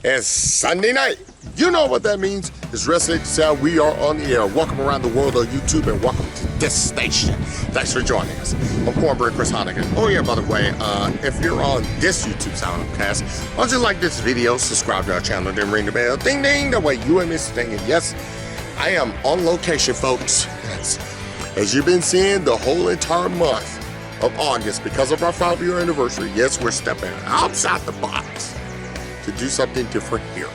It's Sunday night. You know what that means. It's Wrestling Sound. We are on the air. Welcome around the world on YouTube and welcome to this station. Thanks for joining us. I'm Cornbread Heineken. Oh yeah, by the way, if you're on this YouTube soundcast, why don't you like this video, subscribe to our channel, then ring the bell. Ding ding, that way you ain't miss a thing. And yes, I am on location, folks. Yes. As you've been seeing the whole entire month of August, because of our 5-year anniversary, yes, we're stepping outside the box to do something different here.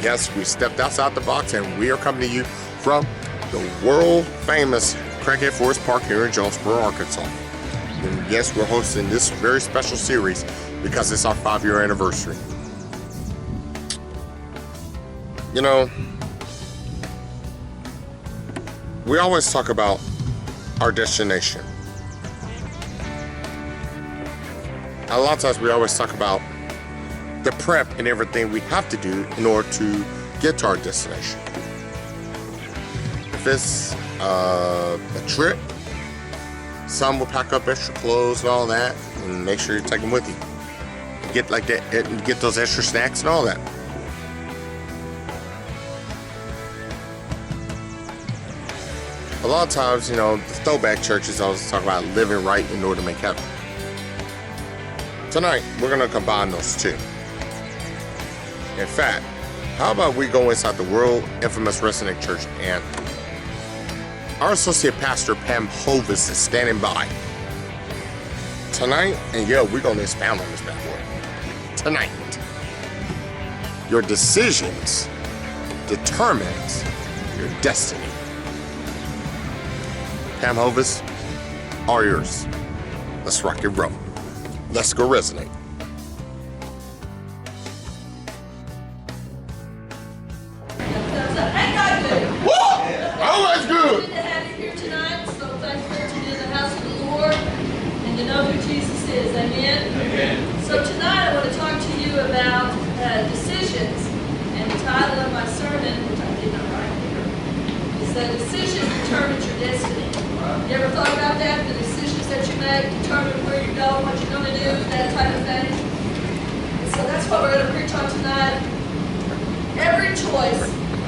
Yes, we stepped outside the box and we are coming to you from the world famous Craighead Forest Park here in Jonesboro, Arkansas. And yes, we're hosting this very special series because it's our 5-year anniversary. You know, we always talk about our destination. A lot of times we always talk about the prep and everything we have to do in order to get to our destination. If it's a trip, some will pack up extra clothes and all that, and make sure you take them with you. Get like that, and get those extra snacks and all that. A lot of times, you know, the throwback churches always talk about living right in order to make heaven. Tonight, we're going to combine those two. In fact, how about we go inside the world infamous Wrestling Church, and our Associate Pastor Pam Hovis is standing by tonight, and yeah, we're going to expound on this bad boy. Tonight, your decisions determines your destiny. Pam Hovis, all yours. Let's rock and roll. Let's go resonate. Always good. Good to have you here tonight. So thankful to be in the house of the Lord and to know who Jesus is. Amen? Amen. So tonight I want to talk to you about decisions. And the title of my sermon, which I did not write here, is that decision determines your destiny. You ever thought about that? The decisions that you make determine where you go, what you're going to do, that type of thing. And so that's what we're going to preach on tonight. Every choice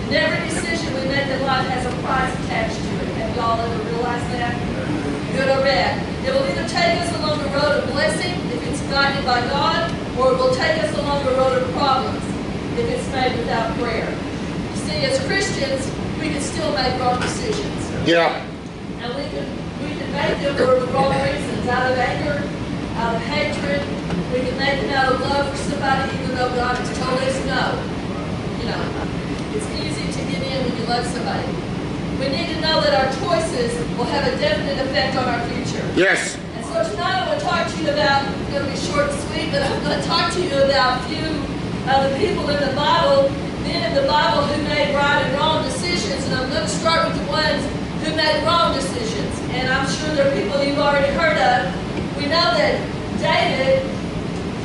and every decision we make in life has a price attached to it. Have y'all ever realized that? Good or bad. It will either take us along the road of blessing, if it's guided by God, or it will take us along the road of problems, if it's made without prayer. You see, as Christians, we can still make wrong decisions. Yeah. And we can make them for the wrong reasons, out of anger, out of hatred. We can make them out of love for somebody, even though God has told us no. You know, it's easy to get in when you love somebody. We need to know that our choices will have a definite effect on our future. Yes. And so tonight I'm going to talk to you about, it's going to be short and sweet, but I'm going to talk to you about a few of the people in the Bible, men in the Bible who made right and wrong decisions. And I'm going to start with the ones who made wrong decisions. And I'm sure there are people you've already heard of. We know that David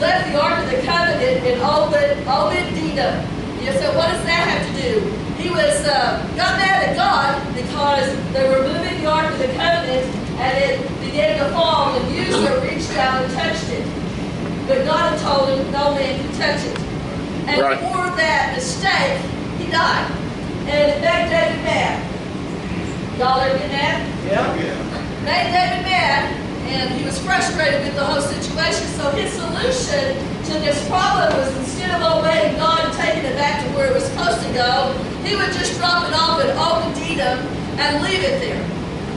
left the Ark of the Covenant in Obed-Edom. You said, what does that have to do? He got mad at God because they were moving the Ark of the Covenant and it began to fall, and the user reached out and touched it. But God had told him no man can touch it. And for that mistake, he died. And it made David mad. Y'all ever get mad? Yeah. Made David mad, and he was frustrated with the whole situation. So his solution to this problem was, instead of obeying God and taking it back to where it was supposed to go, he would just drop it off at Obed-Edom and leave it there.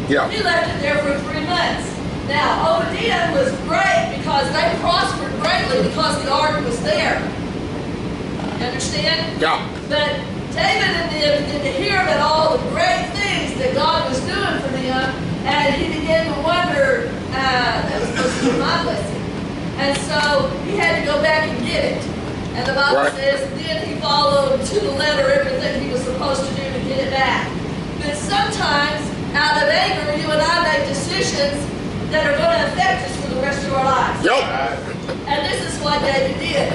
Yeah. He left it there for 3 months. Now, Obed-Edom was great because they prospered greatly because the ark was there. You understand? Yeah. But David and them began to hear about all the great things that God was doing for them, and he began to wonder, that was supposed to be my blessing. And so he had to go back and get it. And the Bible says, then he followed to the letter everything he was supposed to do to get it back. But sometimes, out of anger, you and I make decisions that are going to affect us for the rest of our lives. Yep. And this is what David did.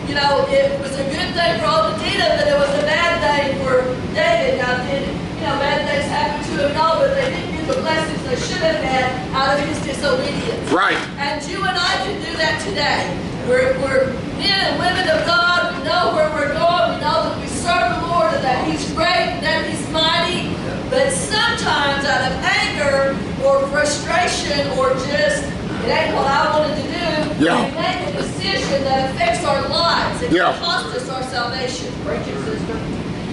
You know, it was a good thing for Obed-Edom, but it was a bad thing for David. Now, bad things happened to him, no, but they didn't get the blessings they should have had out of his disobedience. Right. And you and I can do that today. We're men and women of God. We know where we're going. We know that we serve the Lord and that He's great and that He's mighty. But sometimes out of anger or frustration or just, it ain't what I wanted to do, we make a decision that affects our lives. It can cost us our salvation. Break it, sister.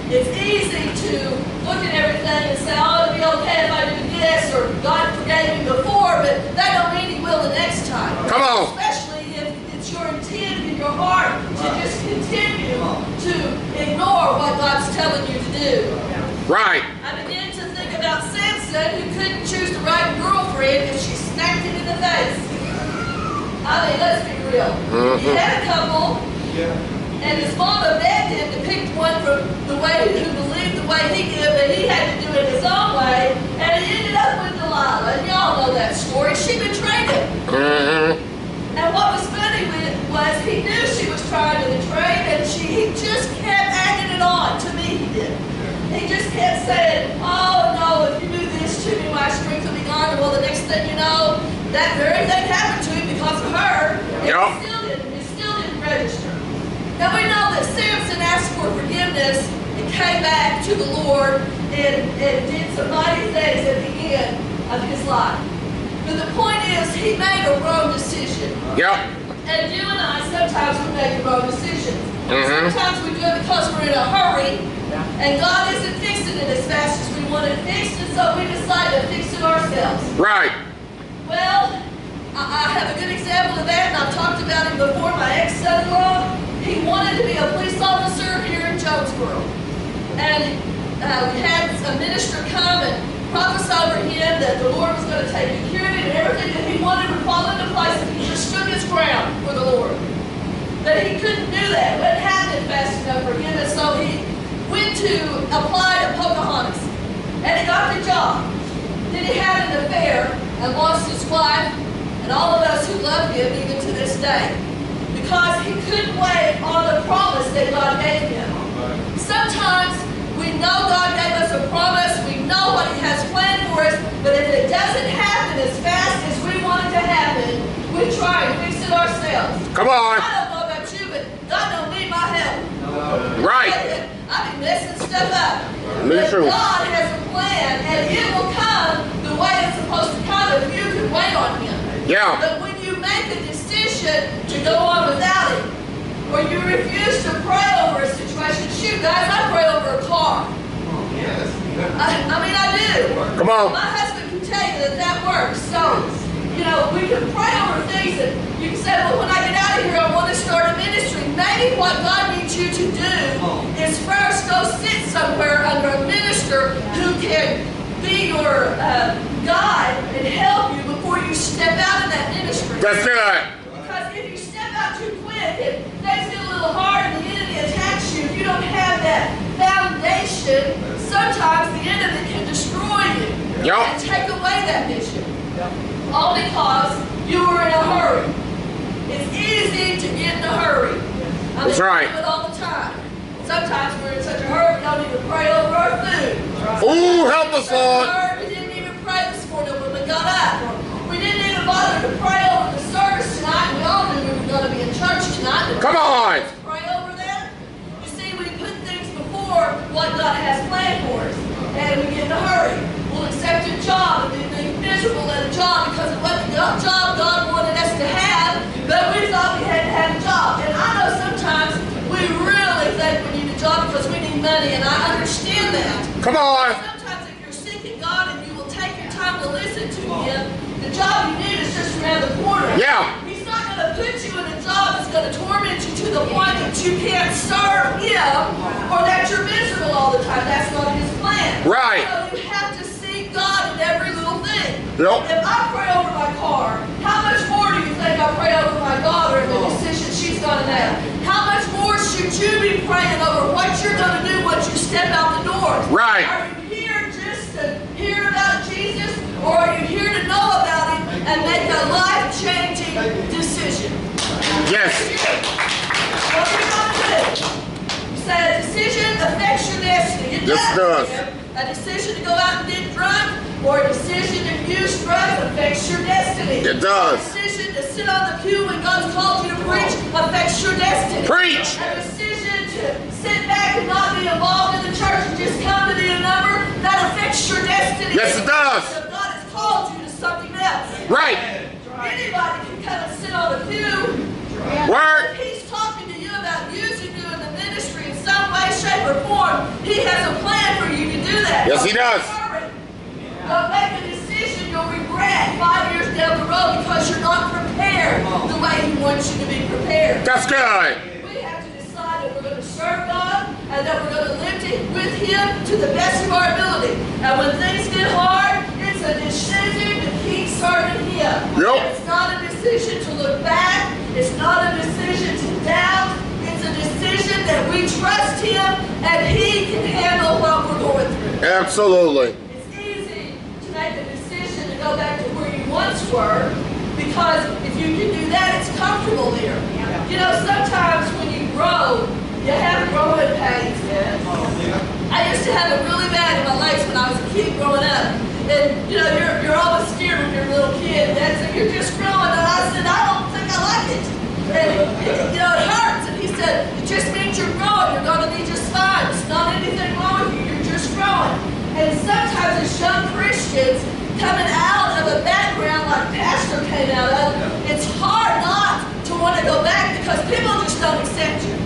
It's easy to look at everything and say, oh, it'll be okay if I do this, or God forgave me before, but that don't mean He will the next time. Come on. Especially if it's your intent in your heart to just continue to ignore what God's telling you to do. Right. I began to think about Samson, who couldn't choose the right girlfriend if she smacked him in the face. I mean, let's be real. He had a couple. And his mama begged him to pick one from the way who believed the way he did, but he had to do it his own way. And he ended up with Delilah. And y'all know that story. She betrayed him. And what was funny was he knew she was trying to betray him, and he just kept adding it on. To me, he did. He just kept saying, oh no, if you do this to me, my strength will be gone. And well, the next thing you know, that very thing happened to him because of her. And it still didn't register. Now we know that Samson asked for forgiveness and came back to the Lord and did some mighty things at the end of his life. But the point is, he made a wrong decision. And you and I, sometimes we make wrong decisions. Sometimes we do it because we're in a hurry, and God isn't fixing it as fast as we want it fixed, and so we decide to fix it ourselves. Right. Well, I have a good example of that, and I've talked about him before. My ex-son-in-law, he wanted to be a police officer here in Jonesboro. And we had a minister come and prophesy over him that the Lord was going to take good care of him, and everything that he wanted would fall into place if he just stood his ground for the Lord. But he couldn't do that. It wasn't happening fast enough for him, and so he went to apply to Pocahontas. And he got the job. Then he had an affair and lost his wife and all of us who love him even to this day, because he couldn't wait on the promise that God gave him. Sometimes we know God gave us a promise, we know what He has planned for us, but if it doesn't happen as fast as we want it to happen, we try and fix it ourselves. Come on. I don't know about you, but God don't need my help. Right. I be messing stuff up. Me But too. God has a plan, and it will come the way it's supposed to come if you can wait on Him. But when you make a decision to go on without Him, or you refuse to pray over a situation, shoot guys, I pray over a car. I mean, I do. Come on. My husband can tell you that that works. So, you know, we can pray over things, and you can say, well, when I get out of here, I want to start a ministry. Maybe what God needs you to do is first go sit somewhere under a minister who can be your guide and help you before you step out of that ministry. That's good. Because if you step out too quick and things get a little hard and the enemy attacks you, if you don't have that foundation, sometimes the enemy can destroy you and take away that vision. All because you were in a hurry. It's easy to get in a hurry. I mean, we do it all the time. Sometimes we're in such a hurry we don't even pray over our food. Ooh, help us, Lord. We didn't even pray this morning when we got up. We didn't even bother to pray over the service tonight. We all knew we were going to be in church tonight. Come on. Pray over that. You see, we put things before what God has planned for us. And we get in a hurry. We'll accept a job and be miserable at a job because of what the job God wanted us to have, but we thought we had to have a job. And I know sometimes we really think we need a job because we need money, and I understand that. Come on. Sometimes if you're seeking God and you will take your time to listen to Him, the job you need is just around the corner. He's not going to put you in a job that's going to torment you to the point that you can't serve Him or that you're miserable all the time. That's not His plan. So you have to seek God in every little thing. If I pray over my car, how much more do you think I pray over my daughter and the decision she's going to make? How much more should you be praying over what you're going to do once you step out the door? Are you here just to hear about Jesus, or are you here to know about Him and make a life-changing decision? Yes. What are you going to do? You say a decision affects your destiny. It does. A decision to go out and get drunk or a decision to use drugs affects your destiny. It does. A decision to sit on the pew when God's called you to preach affects your destiny. Preach. A decision to sit back and not be involved in the church and just come to be a number, that affects your destiny. Yes, it does. So God has called you to something else. Right. Anybody can come and sit on the pew. Word. If He's talking to you about using you in the ministry in some way, shape, or form, He has a plan for you to do that. Yes, He does. Don't make a decision you'll regret 5 years down the road because you're not prepared the way He wants you to be prepared. That's good. We have to decide that we're going to serve God and that we're going to live with Him to the best of our ability. And when things get hard, it's a decision to keep serving Him. Yep. It's not a decision to look back. It's not a decision to doubt. It's a decision that we trust Him and He can handle what we're going through. Absolutely. It's easy to make a decision to go back to where you once were, because if you can do that, it's comfortable there. You know, sometimes when you grow, you have growing pains. I used to have it really bad in my legs when I was a kid growing up. And, you know, you're always scared when you're a little kid. Dad said, you're just growing. And I said, I don't think I like it. And, you know, it hurts. And he said, it just means you're growing. You're going to be just fine. There's not anything wrong with you. You're just growing. And sometimes as young Christians, coming out of a background like Pastor came out of, it's hard not to want to go back because people just don't accept you.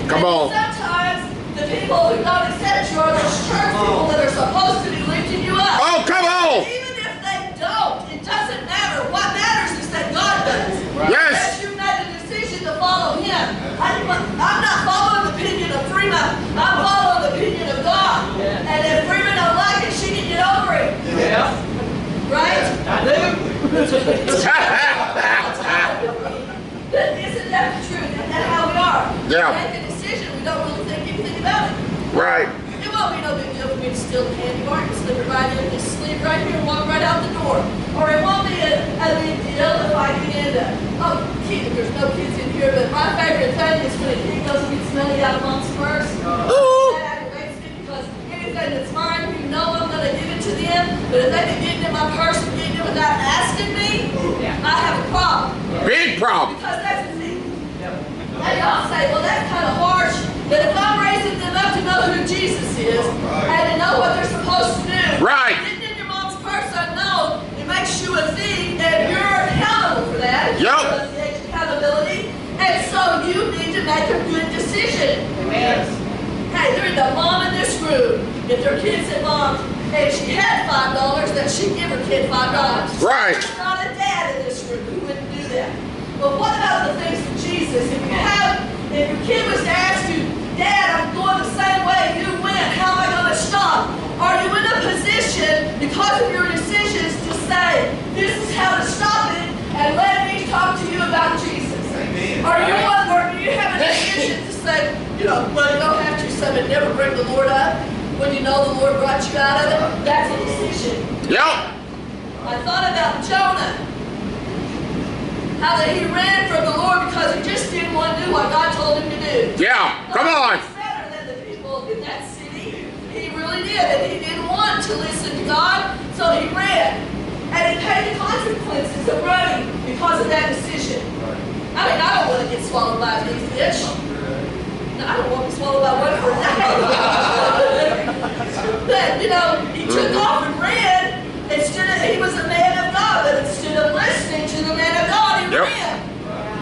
Come on. Sometimes the people who don't accept you are those church people that are supposed to be lifting you up. Oh, come on. Even if they don't, it doesn't matter. What matters is that God does. Yes. As you made a decision to follow Him. I'm not following the opinion of Freeman. I'm following the opinion of God. And if Freeman don't like it, she can get over it. Yeah. Right? I But isn't that the truth? Isn't that how we are? Yeah. We make a decision, we don't really think anything about it. Right. It won't be no big deal for me to steal the candy bar and slip it right in, just sleep right here and walk right out the door. Or it won't be a big deal if I get into, there's no kids in here, but my favorite thing is when a kid goes and gets money out of mom's purse. That aggravates me because anything that's mine, you know I'm going to give it to them. But if they've been getting in my purse and getting it without asking me, I have a problem. Big problem. Because that's the thing. Now y'all say, well, that's kind of harsh. But if I'm raising them up to know who Jesus is and to know what they're supposed to do, Right. getting in your mom's purse unknown, it makes you a thief, and you're accountable for that. Yep. It's accountability. And so you need to make a good decision. Hey, there's the mom in this room. If their kid's at mom's and she had $5, then she'd give her kid $5. Right. There's not a dad in this room who wouldn't do that. But what about the things of Jesus? If your kid was to ask you, Dad, I'm going the same way you went, how am I going to stop? Are you in a position, because of your decisions, to say, this is how to stop it, and let me talk to you about Jesus? Or do you have a decision to say, well, you don't have to, son, but never bring the Lord up when you know the Lord brought you out of it? That's a decision. Yep. I thought about Jonah. How that he ran from the Lord because he just didn't want to do what God told him to do. Yeah, come on. He was better than the people in that city. He really did. And he didn't want to listen to God, so he ran. And he paid the consequences of running because of that decision. I mean, I don't want to get swallowed by a big fish. No, I don't want to be swallowed by one for a day. But, he took off and ran. He was a man of God, but instead of listening to the man of God, he ran.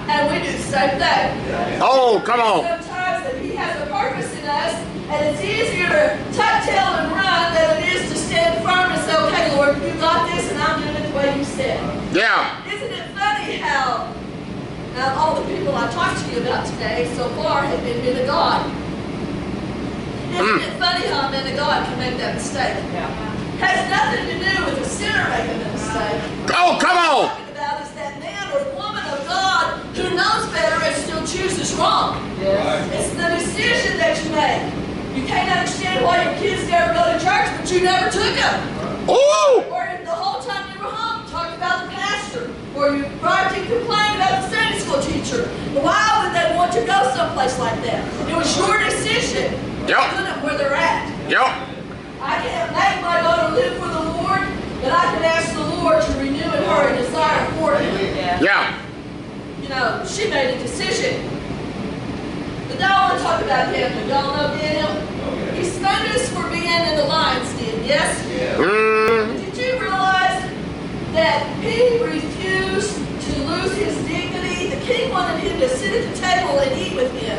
And we do the same thing. Oh, come on. Sometimes that He has a purpose in us, and it's easier to tuck tail and run than it is to stand firm and say, okay, Lord, you got this, and I'm doing it the way you said. Yeah. Isn't it funny how all the people I talked to you about today so far have been men of God? Isn't it funny how a man of God can make that mistake? Has nothing to do with a sinner making a mistake. Oh, come on. What I'm talking about is that man or woman of God who knows better and still chooses wrong. Yes. It's the decision that you make. You can't understand why your kids never go to church, but you never took them. Oh! Or the whole time you were home, you talked about the pastor. Or you griped and complained about the Sunday school teacher. Why would they want to go someplace like that? It was your decision. Yep. Put them where they're at. Yep. I can't make my daughter live for the Lord, but I can ask the Lord to renew in her a desire for Him. Yeah. she made a decision. But now I want to talk about Daniel. Y'all know Daniel? He's famous for being in the lion's den, yes? Did you realize that he refused to lose his dignity? The king wanted him to sit at the table and eat with him.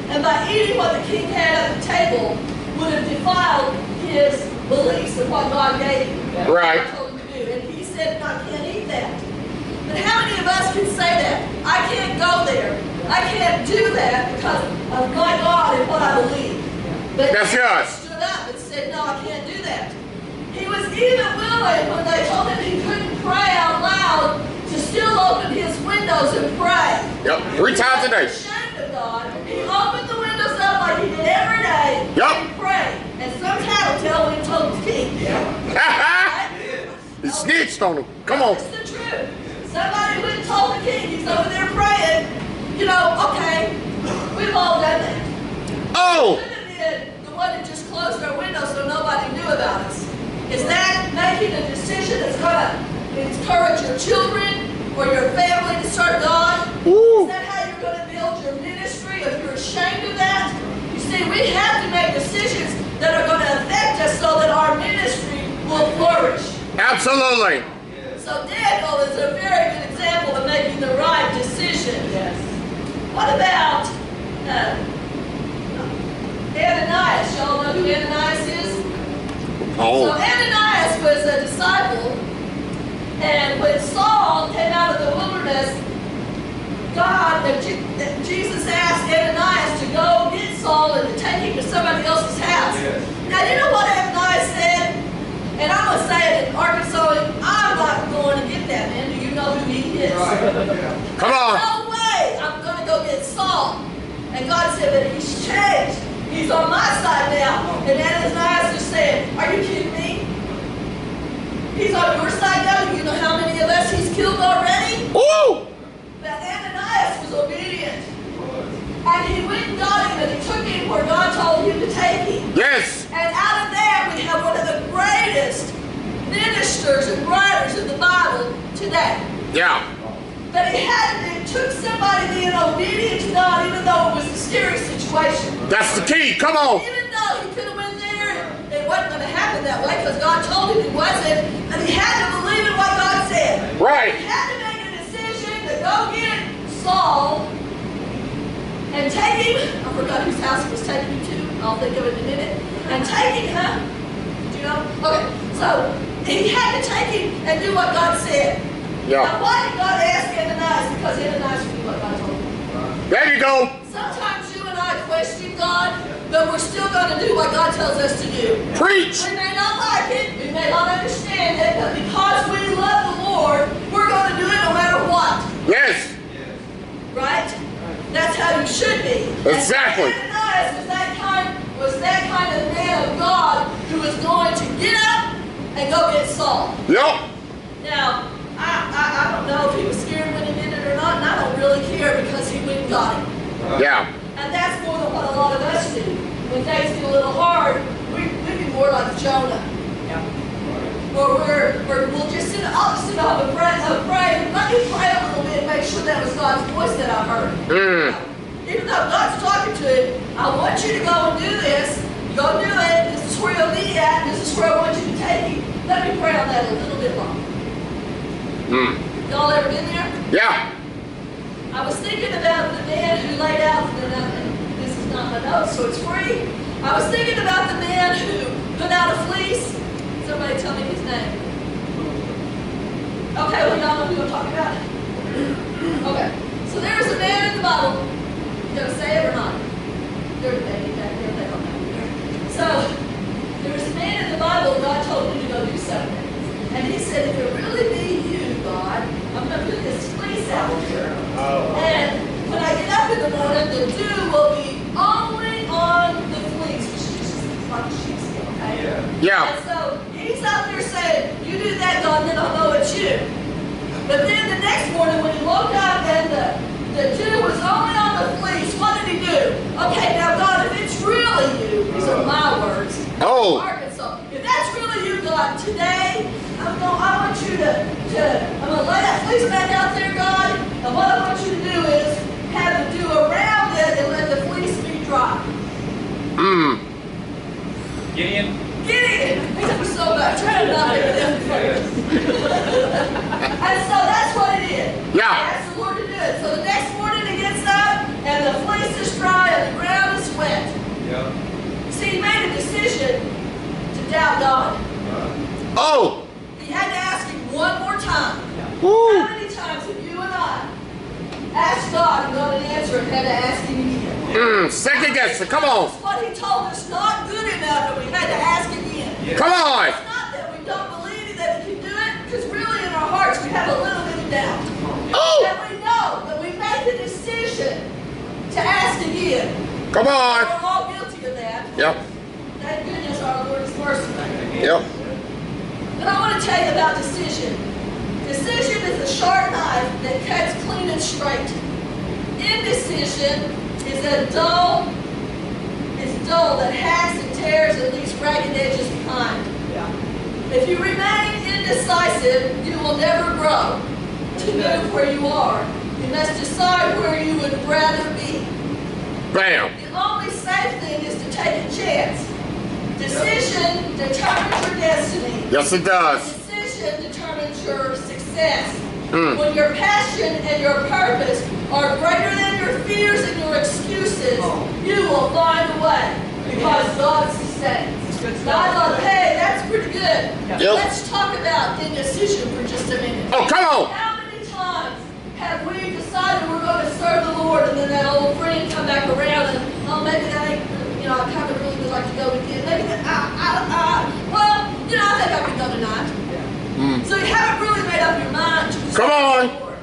And by eating what the king had at the table would have defiled his beliefs of what God gave him. Right. God told him to do. And he said, I can't eat that. But how many of us can say that? I can't go there. I can't do that because of my God and what I believe. But that's he God. stood up and said, no, I can't do that. He was even willing when they told him he couldn't pray out loud to still open his windows and pray. Yep, 3 times a day. He wasn't ashamed of God. He opened the windows up like he did every day and prayed. And some tattletale when he told the king. He snitched on him. Come on. It's the truth. Somebody went and told the king he's over there praying. Okay, we've all done that. Oh! We could have been the one that just closed our windows so nobody knew about us. Is that making a decision that's going to encourage your children or your family to serve God? Ooh. Is that how you're going to build your ministry if you're ashamed of that? You see, we have to make decisions that are going to affect us so that our ministry will flourish. Absolutely. So Daniel is a very good example of making the right decision. Yes. What about Ananias? Y'all know who Ananias is? Oh. So Ananias was a disciple, and when Saul came out of the wilderness, Jesus asked Ananias to go get Saul and to take him to somebody else's house. Yes. Now you know what Ananias said? And I'm going to say it in Arkansas, I'm not going to get that man. Do you know who he is? Right. Yeah. Come on. No way. I'm going to go get Saul. And God said, but he's changed. He's on my side now. And Ananias is saying, are you kidding me? He's on your side now. Do you know how many of us he's killed already? Ooh! But Ananias was obedient. And he went and got him, and he took him where God told him to take him. Yes. And out of that, we have one of the greatest ministers and writers of the Bible today. Yeah. But it took somebody being obedient to God, even though it was a scary situation. That's the key. Come on. Even though he could have went there, it wasn't going to happen that way because God told him it wasn't. And he had to believe in what God said. Right. He had to make a decision to go get Saul and take him. I forgot whose house he was taking him to. I'll think of it in a minute. And take him, huh? Do you know? Okay. So he had to take him and do what God said. Yeah. Now why did God ask Ananias? Because Ananias knew what God told him. There you go. Sometimes you and I question God, but we're still going to do what God tells us to do. Preach. We may not like it, we may not understand it, but because we love the Lord, we're going to do it no matter what. Yes. Right? That's how you should be. Exactly. And Ananias was that kind of man of God who was going to get up and go get Saul. Yep. Now, I don't know if he was scared when he did it or not, and I don't really care because he went and got him. Yeah. And that's more than what a lot of us do. When things get a little hard, we be more like Jonah. Yeah. Or we'll just sit, I'll just sit up and pray. Let me pray a little bit and make sure that was God's voice that I heard. Even though God's talking to him, I want you to go and do this. Go do it. This is where you'll be at. This is where I want you to take him. Let me pray on that a little bit longer. Y'all ever been there? Yeah. I was thinking about the man who laid out, and this is not my notes, so it's free. I was thinking about the man who put out a fleece. Somebody tell me his name. Okay, well, y'all know who I'm talking about. Okay, so there was a man in the Bible. You gonna say it or not? There's a baby back there, they don't know. So, there was a man in the Bible, God told him to go do something. And he said, if it really be you, God, I'm going to put this fleece out here. And when I get up in the morning, the dew will be only on the fleece, which is just like sheepskin, okay? Yeah. And so he's out there saying, you do that, God, then I'll know it's you. But then the next morning when he woke up and the dew was only on the fleece, what did he do? Okay, now God, if it's really you, these are my words. Oh. Arkansas, if that's really you, God, today, I want you I'm going to lay that fleece back out there, God, And what I want you to do is have the dew around it and let the fleece be dry. Gideon. Gideon! He took so much. Try to not hear them. And so that's what it is. Yeah. He asked the Lord to do it. So the next morning he gets up and the fleece is dry and the ground is wet. Yeah. See, he made a decision to doubt God. Oh. He had to ask him one more time. Woo. How many times have you and I asked God and God didn't answer and had to ask him again? Second guessing. Come on. What he told us not good enough and we had to ask again. Yeah. Come on. It's not that we don't believe that he can do it, because really in our hearts we have a little bit of doubt. Oh. That we know, but we made the decision to ask again. Come on. We're all guilty of that. Yep. Thank goodness our Lord is merciful. Yep. But I want to tell you about decision. Decision is a sharp knife that cuts clean and straight. Indecision is dull that hacks and tears and leaves ragged edges behind. If you remain indecisive, you will never grow. To move where you are, you must decide where you would rather be. Bam. The only safe thing is to take a chance. Decision determines your destiny. Yes, it does. Decision determines your success. When your passion and your purpose are greater than your fears and your excuses, you will find a way because God sustains. God, hey, that's pretty good. Yep. Let's talk about indecision for just a minute. Oh, come on. How many times have we decided we're going to serve the Lord and then that old friend come back around and, oh, maybe that ain't, I kind of really would like to go with you. Maybe that, well, I think I could go tonight. So you haven't really made up your mind to serve Come on. the Lord.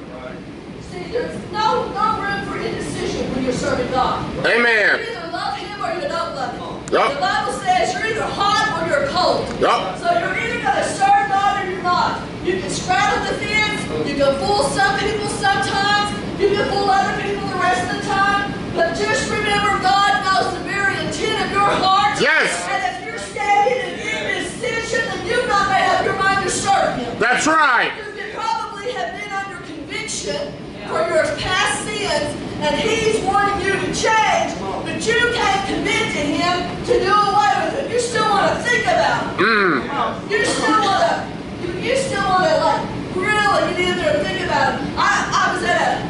See, there's no room for indecision when you're serving God. Amen. You either love Him or you don't love Him. Yep. The Bible says you're either hot or you're cold. Yep. So you're either going to serve God or you're not. You can straddle the fence. You can fool some people sometimes. You can fool other people the rest of the time. But just remember, God knows the very intent of your heart. Yes. And if you're standing in indecision, then you've not made up your mind to serve Him. That's right. You probably have been under conviction for your past sins, and He's wanting you to change, but you can't commit to Him to do away with it. You still want to think about it. You still want to, like, really get in there and think about it. I was at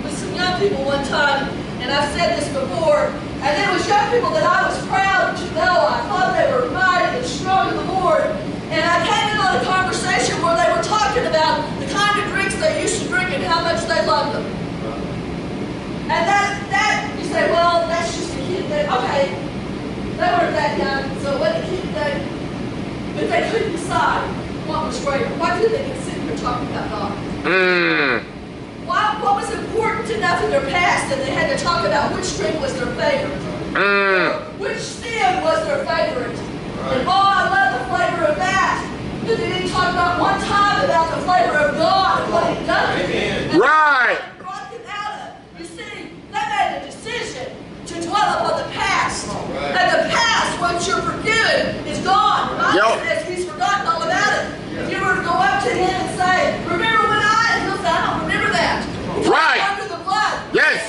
with some young people one time, and I've said this before, and it was young people that I was proud to know. I thought they were mighty and strong in the Lord. And I came in on a conversation where they were talking about the kind of drinks they used to drink and how much they loved them. And that you say, well, that's just a kid thing. Okay, they weren't that young, so it wasn't a kid thing. But they couldn't decide what was greater. Why did they get sitting here talking about God? What was important enough in their past that they had to talk about which drink was their favorite? Which sin was their favorite? And oh, I love the flavor of that. But they didn't talk about one time about the flavor of God and what He done to them. Right. And brought them out of. You see, they made a decision to dwell upon the past. And the past, once you're forgiven, is gone. The Bible says He's forgotten all about it. If you were to go up to Him and say, remember when He'll say, I don't remember that. Right. Under the blood. Yes.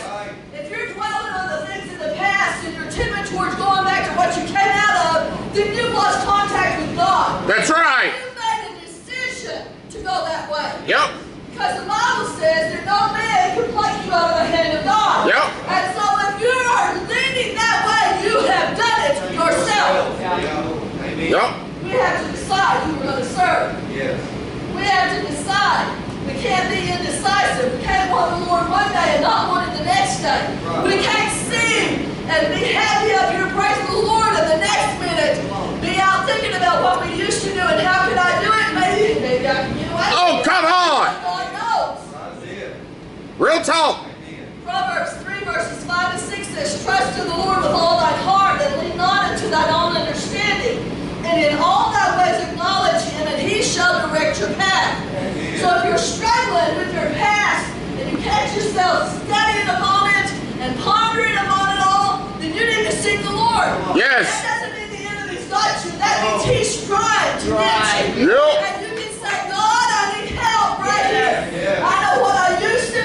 If you're dwelling on the things in the past and you're timid towards going back to what you came out of, then you've lost contact with God. That's right. You made a decision to go that way. Yep. Because the Bible says that no man can pluck you out of the hand of God. Yep. And so if you are leaning that way, you have done it yourself. Yep. We have to decide who we're going to serve. Yes. We have to decide. We can't be indecisive. We can't want the Lord one day and not want it the next day. Right. We can't sing and be happy up here praising the Lord and the next minute be out thinking about what we used to do and how could I do it? Maybe I can get away. Oh, come on. God knows. Real talk. Proverbs 3 verses 5 to 6 says, trust in the Lord with all thy heart and lean not unto thine own understanding. And in all thy ways acknowledge Him, and He shall direct your path. So if you're struggling with your past, and you catch yourself studying upon it and pondering upon it all, then you need to seek the Lord. Yes. That doesn't mean the enemy's got you. That means He's trying to get you. Yep. And you can say, God, I need help right here. Yeah. I know what I used to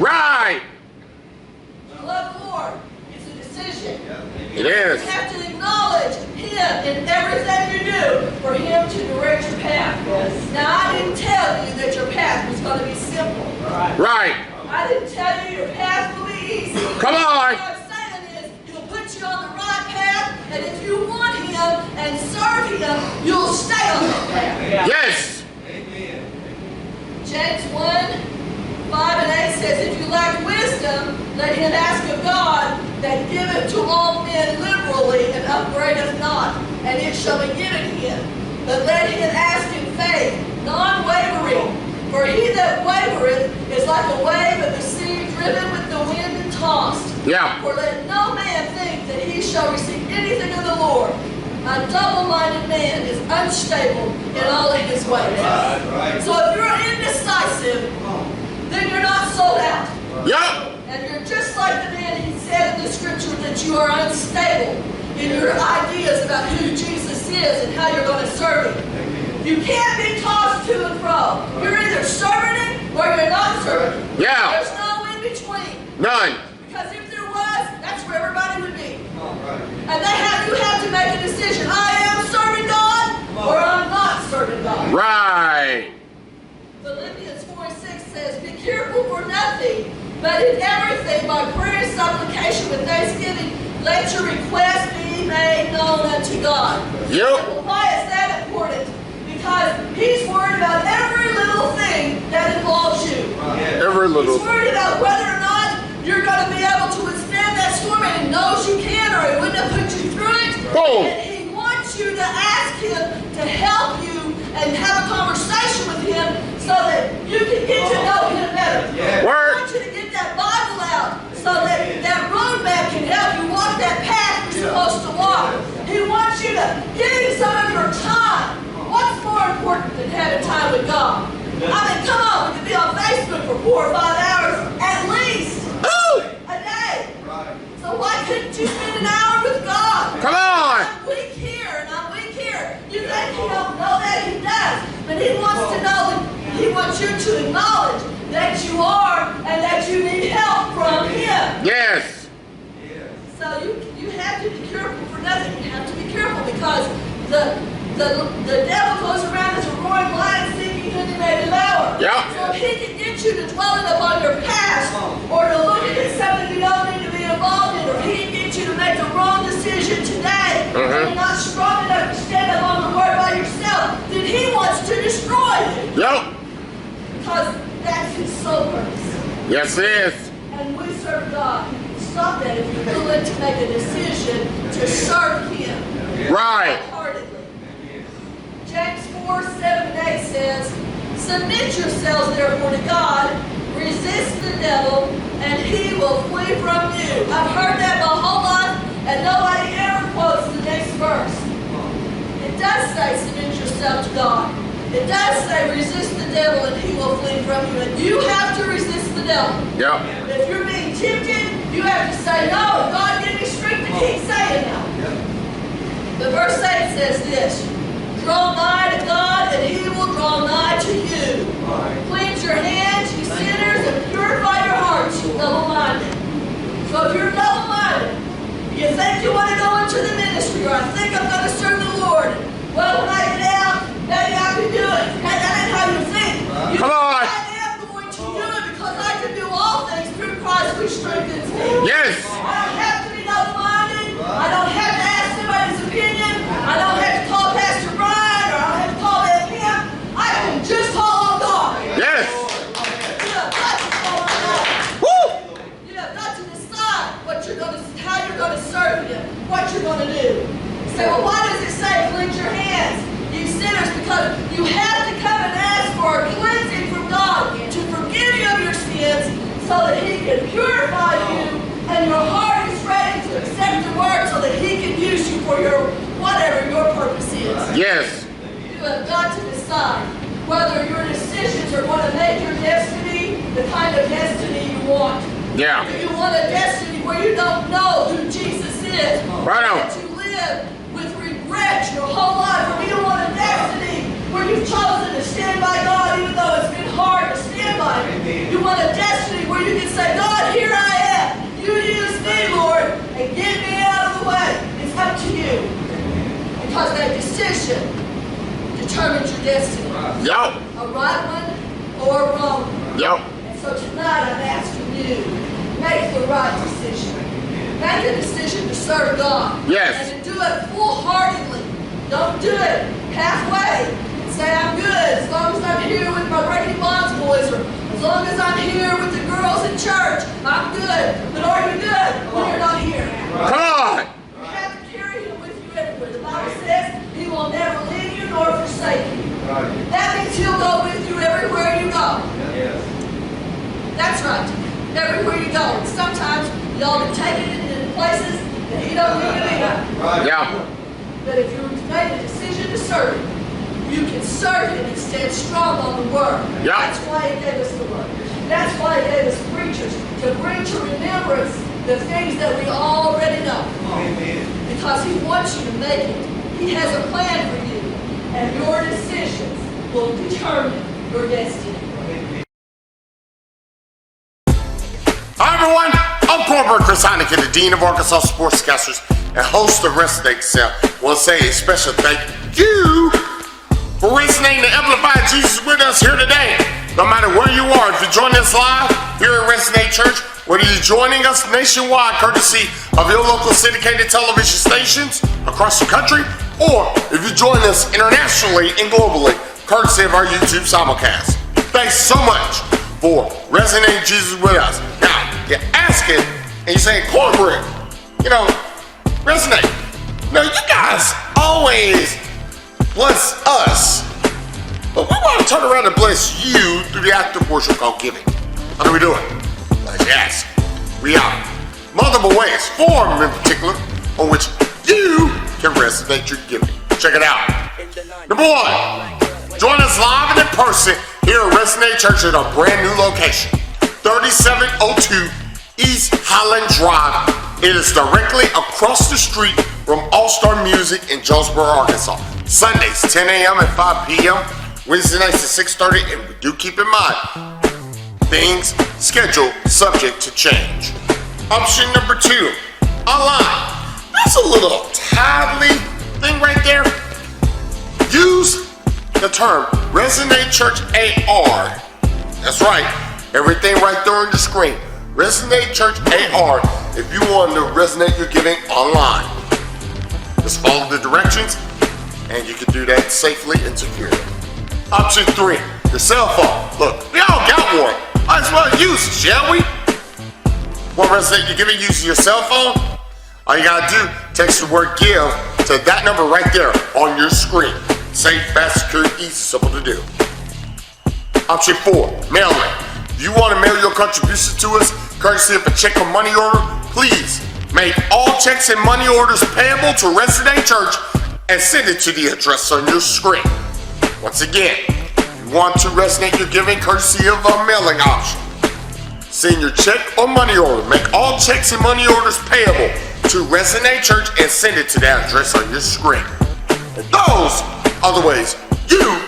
Right. To love the Lord is a decision. It is. You have to acknowledge Him in everything you do for Him to direct your path. Now, I didn't tell you that your path was going to be simple. Right. I didn't tell you your path will be easy. Come on. What I'm saying is, He'll put you on the right path, and if you want Him and serve Him, you'll stay on that path. Yes. James 1:5-8 says, if you lack wisdom, let him ask of God, that giveth to all men liberally and upbraideth not, and it shall be given him. But let him ask in faith, non-wavering. For he that wavereth is like a wave of the sea driven with the wind and tossed. Yeah. For let no man think that he shall receive anything of the Lord. A double-minded man is unstable in all of his ways. Right. So if you're indecisive, then you're not sold out. Yep. And you're just like the man, he said in the scripture that you are unstable in your ideas about who Jesus is and how you're going to serve him. You can't be tossed to and fro. You're either serving him or you're not serving him. Yeah. There's no in between. None. Because if there was, that's where everybody would be. And you have to make a decision. I am serving God or I'm not serving God. Right. Philippians 4:6 says, be careful for nothing, but in everything by prayer and supplication with thanksgiving, let your request be made known unto God. Yep. Well, why is that important? Because he's worried about every little thing that involves you. Every little. He's worried about whether or not you're going to be able to withstand that storm, and he knows you can, or he wouldn't have put you through it. Boom. And he wants you to ask him to help you and have a conversation with him so that you can get to know him better. Yeah. He wants you to get that Bible out so that that roadmap can help you walk that path you're supposed to walk. He wants you to give him some of your time. What's more important than having time with God? I mean, come on, we could be on Facebook for 4 or 5 hours at least. A day. So why couldn't you spend an hour with God? Come on. I'm weak here and I'm weak here. You think he don't know that? He does. But he wants to know, he wants you to acknowledge that you are and that you need help from him. Yes. So you have to be careful for nothing. You have to be careful because the devil goes around as a roaring lion seeking whom he may devour. Yep. So if he can get you to dwelling upon your past or to looking at something you don't need to be involved in, or if he can get you to make the wrong decision today and you're not strong enough to stand up on the word by yourself, then he wants to destroy you. Yep. Because that's his sole purpose. Yes, it is. And we serve God. Stop that if you're willing to make a decision to serve him. Right. Wholeheartedly. James 4:7-8 says, submit yourselves therefore to God, resist the devil, and he will flee from you. I've heard that my whole life, and nobody ever quotes the next verse. It does say submit yourself to God. It does say resist the devil and he will flee from you. And you have to resist the devil. Yep. If you're being tempted, you have to say no. God, give me strength to keep saying no. But verse 8 says this, draw nigh to God and he will draw nigh to you. Cleanse your hands, you sinners, and purify your hearts, you double-minded. So if you're double-minded, you think you want to go into the ministry, or I think I'm going to serve the Lord. Well, when I get out, maybe I can do it. That ain't how you think. You Come on. I am going to do it because I can do all things through Christ who strengthens me. Yes. I don't have to be double-minded. I don't have to ask somebody's opinion. I don't have to call Pastor Brian, or I don't have to call him. I can just call on God. Yes. You have got to call on God. Woo. You have got to decide how you're going to serve him, what you're going to do. You say, well, why does it say cleanse your hands, you sinners? Because you have to come and ask for a cleansing from God to forgive you of your sins so that he can purify you and your heart is ready to accept the word so that he can use you for whatever your purpose is. Yes. You have got to decide whether your decisions are going to make your destiny the kind of destiny you want. Yeah. Do you want a destiny where you don't know who Jesus is? Right on. That you live with regret your whole life? Or do you want a destiny where you've chosen to stand by God even though it's been hard to stand by him? You want a destiny where you you can say, God, here I am. You use me, Lord, and get me out of the way. It's up to you. Because that decision determines your destiny. Yo. A right one or a wrong one. Yo. And so tonight I'm asking you, make the right decision. Make a decision to serve God. Yes. And to do it full-heartedly. Don't do it halfway. Say I'm good as long as I'm here with my Breaking Bonds boys, or as long as I'm here with the girls in church. I'm good. But are you good when you're not here? Come on. You have to carry him with you everywhere. The Bible says he will never leave you nor forsake you. That means he'll go with you everywhere you go. That's right. Everywhere you go. And sometimes y'all been taken into places that he don't need to be at. Yeah. But if you made a decision to serve him, you can serve him and stand strong on the word. Yeah. That's why he gave us the word. That's why he gave us preachers, to bring to remembrance the things that we already know. Amen. Because he wants you to make it. He has a plan for you. And your decisions will determine your destiny. Hi everyone, I'm Cornbread Chris Heineken, the Dean of Arkansas Sportscasters and host of Resonate Cell. I want to say a special thank you for resonating to amplify Jesus with us here today. No matter where you are, if you join us live here at Resonate Church, whether you're joining us nationwide courtesy of your local syndicated television stations across the country, or if you join us internationally and globally courtesy of our YouTube simulcast. Thanks so much for resonating Jesus with us. Now, you're asking and you're saying, Cornbread, resonate. No, you guys always bless us, but we want to turn around and bless you through the act of worship called giving. How do we do it? Yes, we have multiple ways, 4 of them in particular, on which you can resonate your giving. Check it out. Number 1, join us live and in person here at Resonate Church at our brand new location, 3702 East Highland Drive. It is directly across the street from All-Star Music in Jonesboro, Arkansas. Sundays, 10 a.m. and 5 p.m. Wednesday nights at 6:30, and we do keep in mind, things scheduled subject to change. Option number 2, online. That's a little tithely thing right there. Use the term Resonate Church AR. That's right, everything right there on the screen. Resonate Church AR if you want to resonate your giving online. Just follow the directions and you can do that safely and securely. Option 3, your cell phone. Look, we all got one. Might as well use it, shall we? Want to resonate your giving using your cell phone? All you gotta do, text the word give to that number right there on your screen. Safe, fast, secure, easy, simple to do. Option 4, mailing. If you want to mail your contribution to us, courtesy of a check or money order, please make all checks and money orders payable to Resonate Church and send it to the address on your screen. Once again, if you want to resonate your giving courtesy of a mailing option, send your check or money order. Make all checks and money orders payable to Resonate Church and send it to that address on your screen. And those are the ways you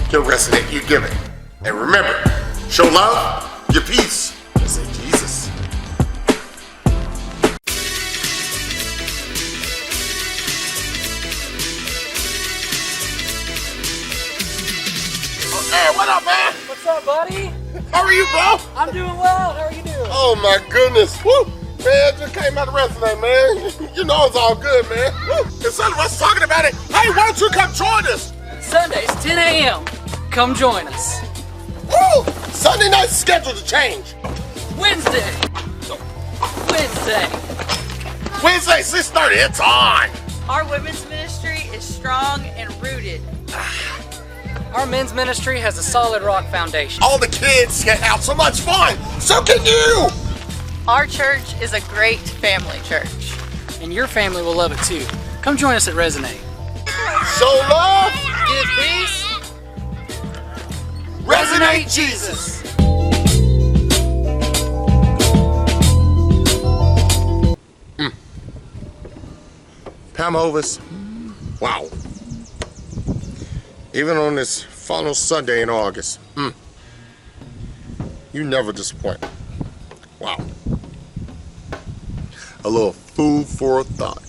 can resonate your giving. And remember, show love, give peace, and say Jesus. Hey, what up, man? What's up, buddy? How are you, bro? I'm doing well. How are you doing? Oh my goodness. Woo! Man, just came out of Resonate, man. You know it's all good, man. Woo! And Sonny was talking about it. Hey, why don't you come join us? Sundays, 10 a.m. Come join us. Woo! Sunday night's scheduled to change. Wednesday, 6:30, it's on. Our women's ministry is strong and rooted. Our men's ministry has a solid rock foundation. All the kids can have so much fun. So can you. Our church is a great family church. And your family will love it too. Come join us at Resonate. Show love. Give peace. Resonate Jesus. Pam Hovis. Wow. Even on this final Sunday in August, you never disappoint. Wow. A little food for thought.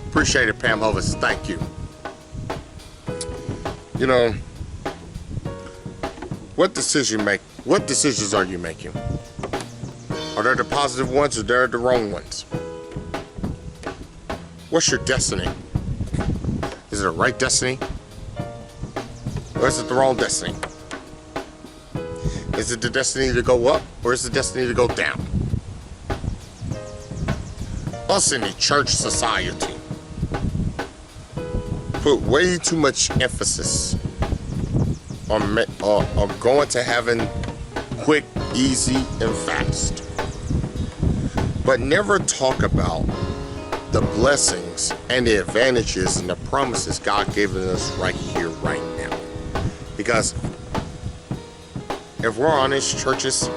Appreciate it, Pam Hovis. Thank you. You know, what decisions are you making? Are there the positive ones or are there the wrong ones? What's your destiny? Is it the right destiny? Or is it the wrong destiny? Is it the destiny to go up or is it the destiny to go down? Us in the church society put way too much emphasis on going to heaven quick, easy, and fast. But never talk about the blessings and the advantages and the promises God given us right here, right now. Because if we're honest, churches,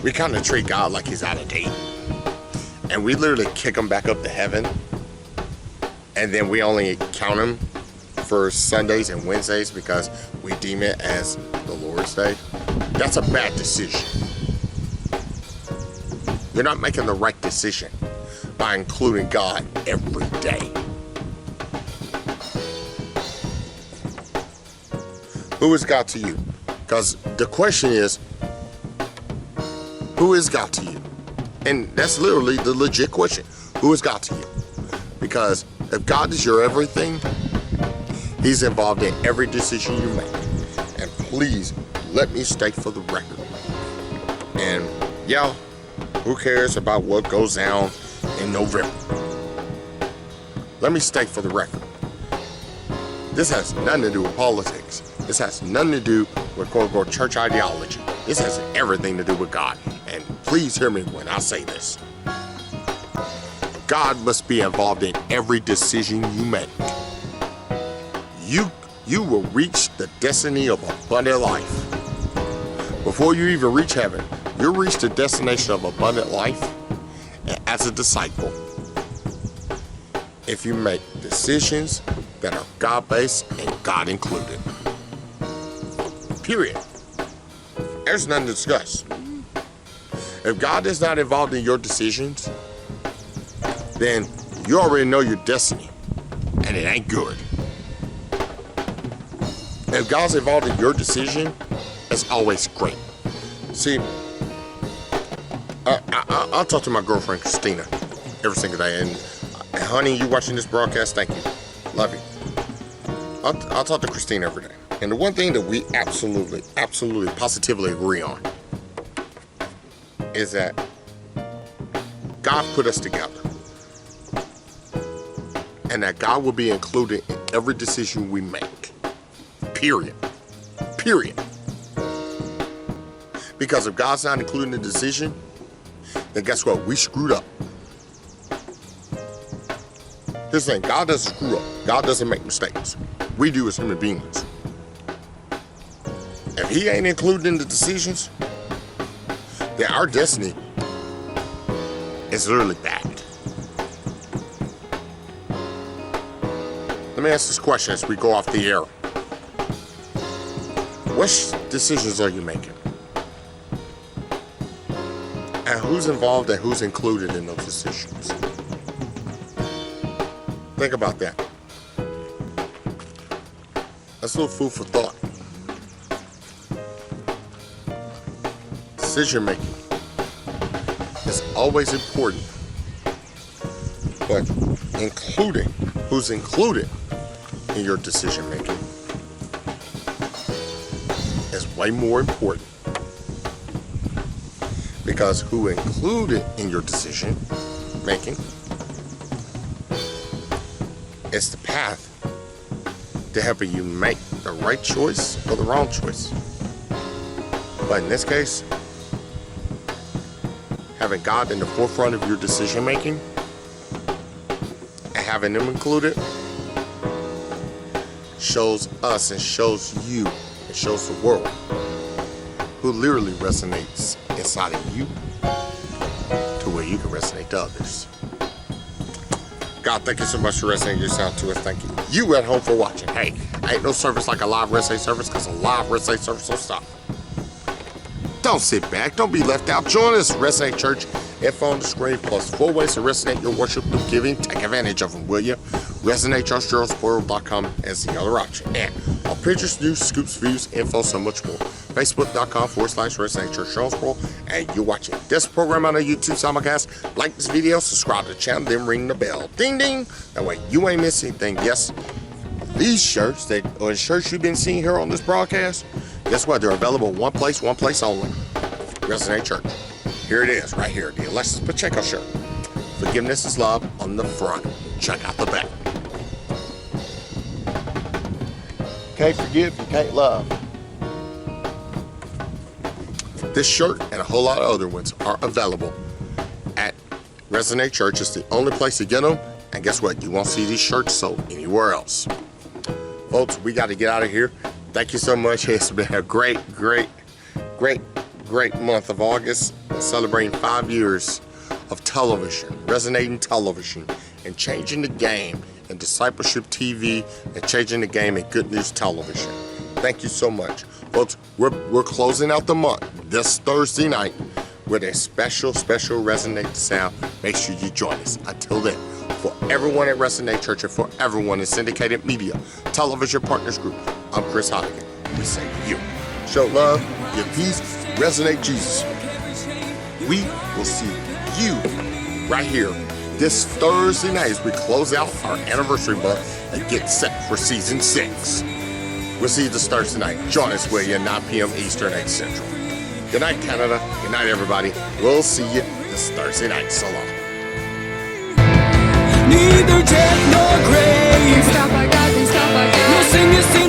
we kind of treat God like he's out of date. And we literally kick him back up to heaven. And then we only count him for Sundays and Wednesdays because we deem it as the Lord's Day. That's a bad decision. You're not making the right decision by including God every day. Who is God to you? Because the question is, who is God to you? And that's literally the legit question. Who is God to you? Because if God is your everything, he's involved in every decision you make. And please, let me state for the record. And yeah, who cares about what goes down in November? Let me state for the record. This has nothing to do with politics. This has nothing to do with quote-unquote church ideology. This has everything to do with God. And please hear me when I say this. God must be involved in every decision you make. You will reach the destiny of abundant life. Before you even reach heaven, you'll reach the destination of abundant life as a disciple if you make decisions that are God-based and God included. Period. There's nothing to discuss. If God is not involved in your decisions, then you already know your destiny, and it ain't good. If God's involved in your decision, it's always great. See, I'll talk to my girlfriend, Christina, every single day. And honey, you watching this broadcast, thank you. Love you. I'll talk to Christina every day. And the one thing that we absolutely, positively agree on is that God put us together. And that God will be included in every decision we make. Period. Because if God's not including the decision, then guess what? We screwed up. Here's the thing, God doesn't screw up. God doesn't make mistakes. We do as human beings. If he ain't included in the decisions, then our destiny is literally bad. Let me ask this question as we go off the air. What decisions are you making? And who's involved and who's included in those decisions? Think about that. That's a little food for thought. Decision making is always important, but including who's included in your decision making is way more important, because who included in your decision making is the path to helping you make the right choice or the wrong choice. But in this case, having God in the forefront of your decision making and having him included shows us and shows you and shows the world who literally resonates inside of you to where you can resonate to others. God, thank you so much for resonating your sound to us. Thank you. You at home for watching. Hey, ain't no service like a live wrestling service, because a live wrestling service will stop. Don't sit back. Don't be left out. Join us. Resonate Church. Info on the screen, plus 4 ways to resonate your worship through giving. Take advantage of them, will you? ResonateChurchJonesboro.com as the other option. And all pictures, news, scoops, views, info, so much more. Facebook.com/Resonate Church Jonesboro. And you're watching this program on our YouTube simulcast. Like this video, subscribe to the channel, then ring the bell. Ding, ding. That way you ain't missing anything. Yes, these shirts, or shirts you've been seeing here on this broadcast, guess what? They're available one place only. Resonate Church. Here it is, right here, the Alexis Pacheco shirt. Forgiveness is love on the front. Check out the back. Can't forgive, you can't love. This shirt and a whole lot of other ones are available at Resonate Church. It's the only place to get them. And guess what? You won't see these shirts sold anywhere else. Folks, we got to get out of here. Thank you so much. It's been a great month of August, celebrating 5 years of television, resonating television, and changing the game in discipleship TV, and changing the game in good news television. Thank you so much. Folks, we're closing out the month this Thursday night with a special Resonate sound. Make sure you join us. Until then, for everyone at Resonate Church and for everyone in Syndicated Media Television Partners Group, I'm Chris Heineken. We say to you, show love, give peace, resonate Jesus. We will see you right here this Thursday night as we close out our anniversary month and get set for season 6. We'll see you this Thursday night. Join us, will you, 9 p.m. Eastern, 8 Central. Good night, Canada. Good night, everybody. We'll see you this Thursday night. So long. Neither death nor grave. Stop, I got this. No sickness.